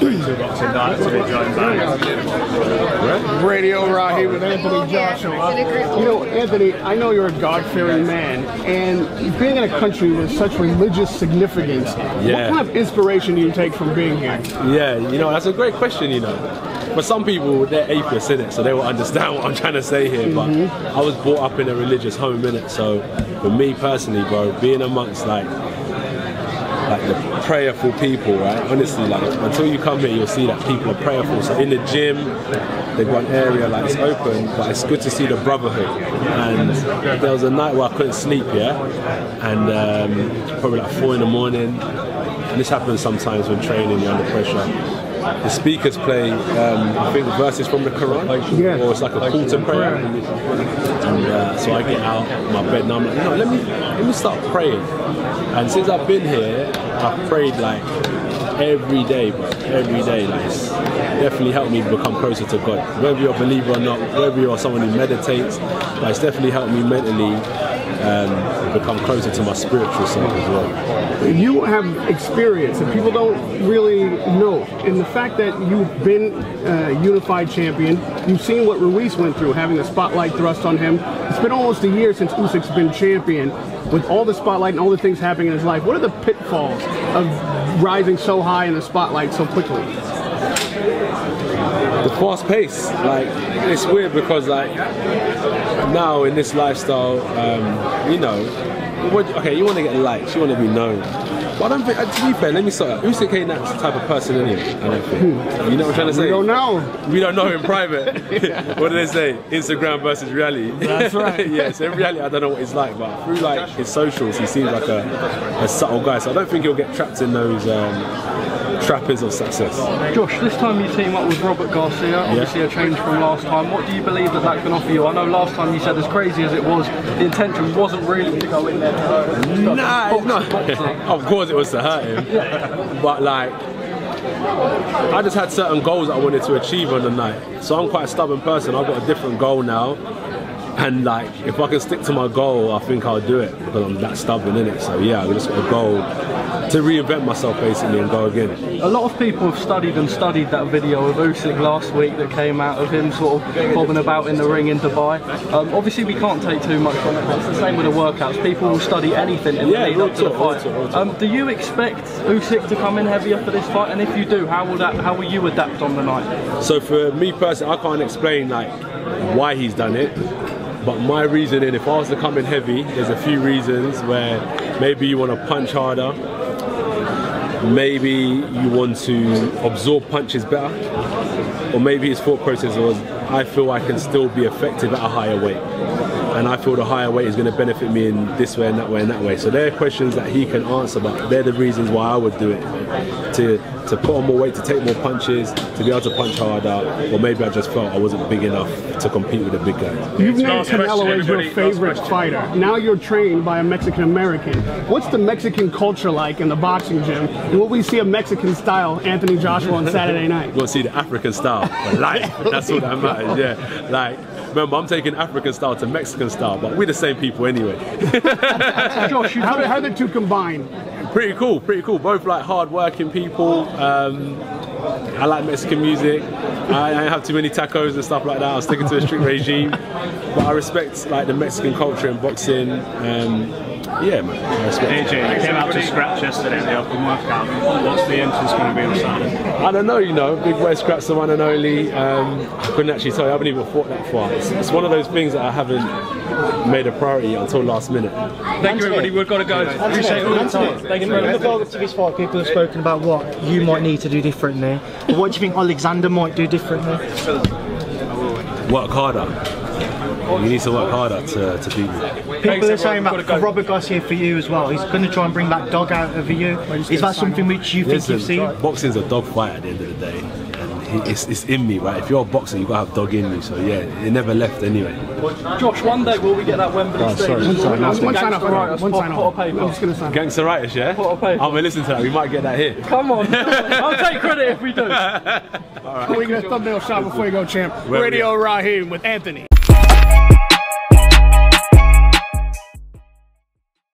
two boxing nights and enjoying back. Radio Rahi with Anthony Joshua. You know, Anthony, I know you're a God-fearing man, and being in a country with such religious significance, what kind of inspiration do you take from being here? Yeah, you know, that's a great question, you know. For some people, they're atheists, innit, so they will understand what I'm trying to say here, but I was brought up in a religious home, innit, so for me personally, bro, being amongst like the prayerful people, right? Honestly, like until you come here, you'll see that people are prayerful. So in the gym, they've got an area like it's open, but it's good to see the brotherhood. And there was a night where I couldn't sleep, and probably like 4 in the morning. And this happens sometimes when training, you're under pressure. The speakers play, I think, verses from the Quran, or it's like a call to prayer. And so I get out of my bed and I'm like, you know, let me start praying. And since I've been here, I've prayed like every day, bro. Every day, like it's definitely helped me become closer to God. Whether you're a believer or not, whether you're someone who meditates, but it's definitely helped me mentally become closer to my spiritual self as well. You have experience that people don't really know. In the fact that you've been unified champion, you've seen what Ruiz went through, having the spotlight thrust on him. It's been almost a year since Usyk's been champion. With all the spotlight and all the things happening in his life, what are the pitfalls of rising so high in the spotlight so quickly? The fast pace, like it's weird because like now in this lifestyle, you know, okay, you want to get likes, you want to be known. But I don't think, to be fair, let me start. Usyk ain't that type of person anyway, I don't think. You know what I'm trying to say? We don't know. We don't know in private. What do they say? Instagram versus reality. That's right. Yeah, so in reality I don't know what he's like, but through like his socials he seems like a subtle guy, so I don't think he'll get trapped in those trappings of success. Josh, this time you team up with Robert Garcia, obviously a change from last time. What do you believe that can offer you? I know last time you said, as crazy as it was, the intention wasn't really to go in there to hurt him. Nah, of course it was to hurt him, but like I just had certain goals that I wanted to achieve on the night. So I'm quite a stubborn person. I've got a different goal now. And like, if I can stick to my goal, I think I'll do it because I'm that stubborn, innit? So yeah, I just got a goal to reinvent myself basically and go again. A lot of people have studied that video of Usyk last week that came out of him sort of bobbing about in the ring in Dubai. Obviously we can't take too much from it, but it's the same with the workouts. People will study anything in the lead up to the fight. Do you expect Usyk to come in heavier for this fight? And if you do, how will you adapt on the night? So for me personally, I can't explain like why he's done it. But my reasoning, if I was to come in heavy, there's a few reasons where maybe you want to punch harder, maybe you want to absorb punches better, or maybe his thought process was, I feel I can still be effective at a higher weight. And I feel the higher weight is going to benefit me in this way and that way and that way. So they're questions that he can answer, but they're the reasons why I would do it. To put on more weight, to take more punches, to be able to punch harder, or maybe I just felt I wasn't big enough to compete with a big guy. You've named Canelo as your favorite fighter. Now you're trained by a Mexican-American. What's the Mexican culture like in the boxing gym? And will we see a Mexican-style Anthony Joshua on Saturday night? We'll see the African style, like, that's all that matters, yeah. Like, remember, I'm taking African style to Mexican style, but we're the same people anyway. Josh, how do the two combine? Pretty cool, pretty cool. Both like hard-working people. I like Mexican music. I don't have too many tacos and stuff like that. I'm sticking to a strict regime, but I respect like the Mexican culture in boxing. Yeah, man. I respect AJ, you came out to scratch yesterday at the open workout. What's the entrance going to be on Saturday? I don't know, you know. Big boy scraps the one and only. I couldn't actually tell you. I haven't even thought that far. It's one of those things that I haven't made a priority until last minute. Thank you, everybody. We've got to go. Appreciate all the time. Thank you very much. In the build up to this fight, people have spoken about what you might need to do differently. But what do you think Oleksandr might do differently? Work harder. You need to work harder to beat me. People are saying that for Robert Garcia for you as well. He's going to try and bring that dog out of you. Is that something which you think you've seen? Boxing's a dog fight at the end of the day. And it's in me, right? If you're a boxer, you've got to have dog in me. So yeah, it never left anyway. Josh, one day will we get that Wembley stage? One sign off. One sign off. I'm just going to sign off. Gangster-itis, yeah? I'm going to listen to that. We might get that here. Come on. I'll take credit if we do. All right. We're going to thumbnail shot before you go, champ. Radio Raheem with Anthony.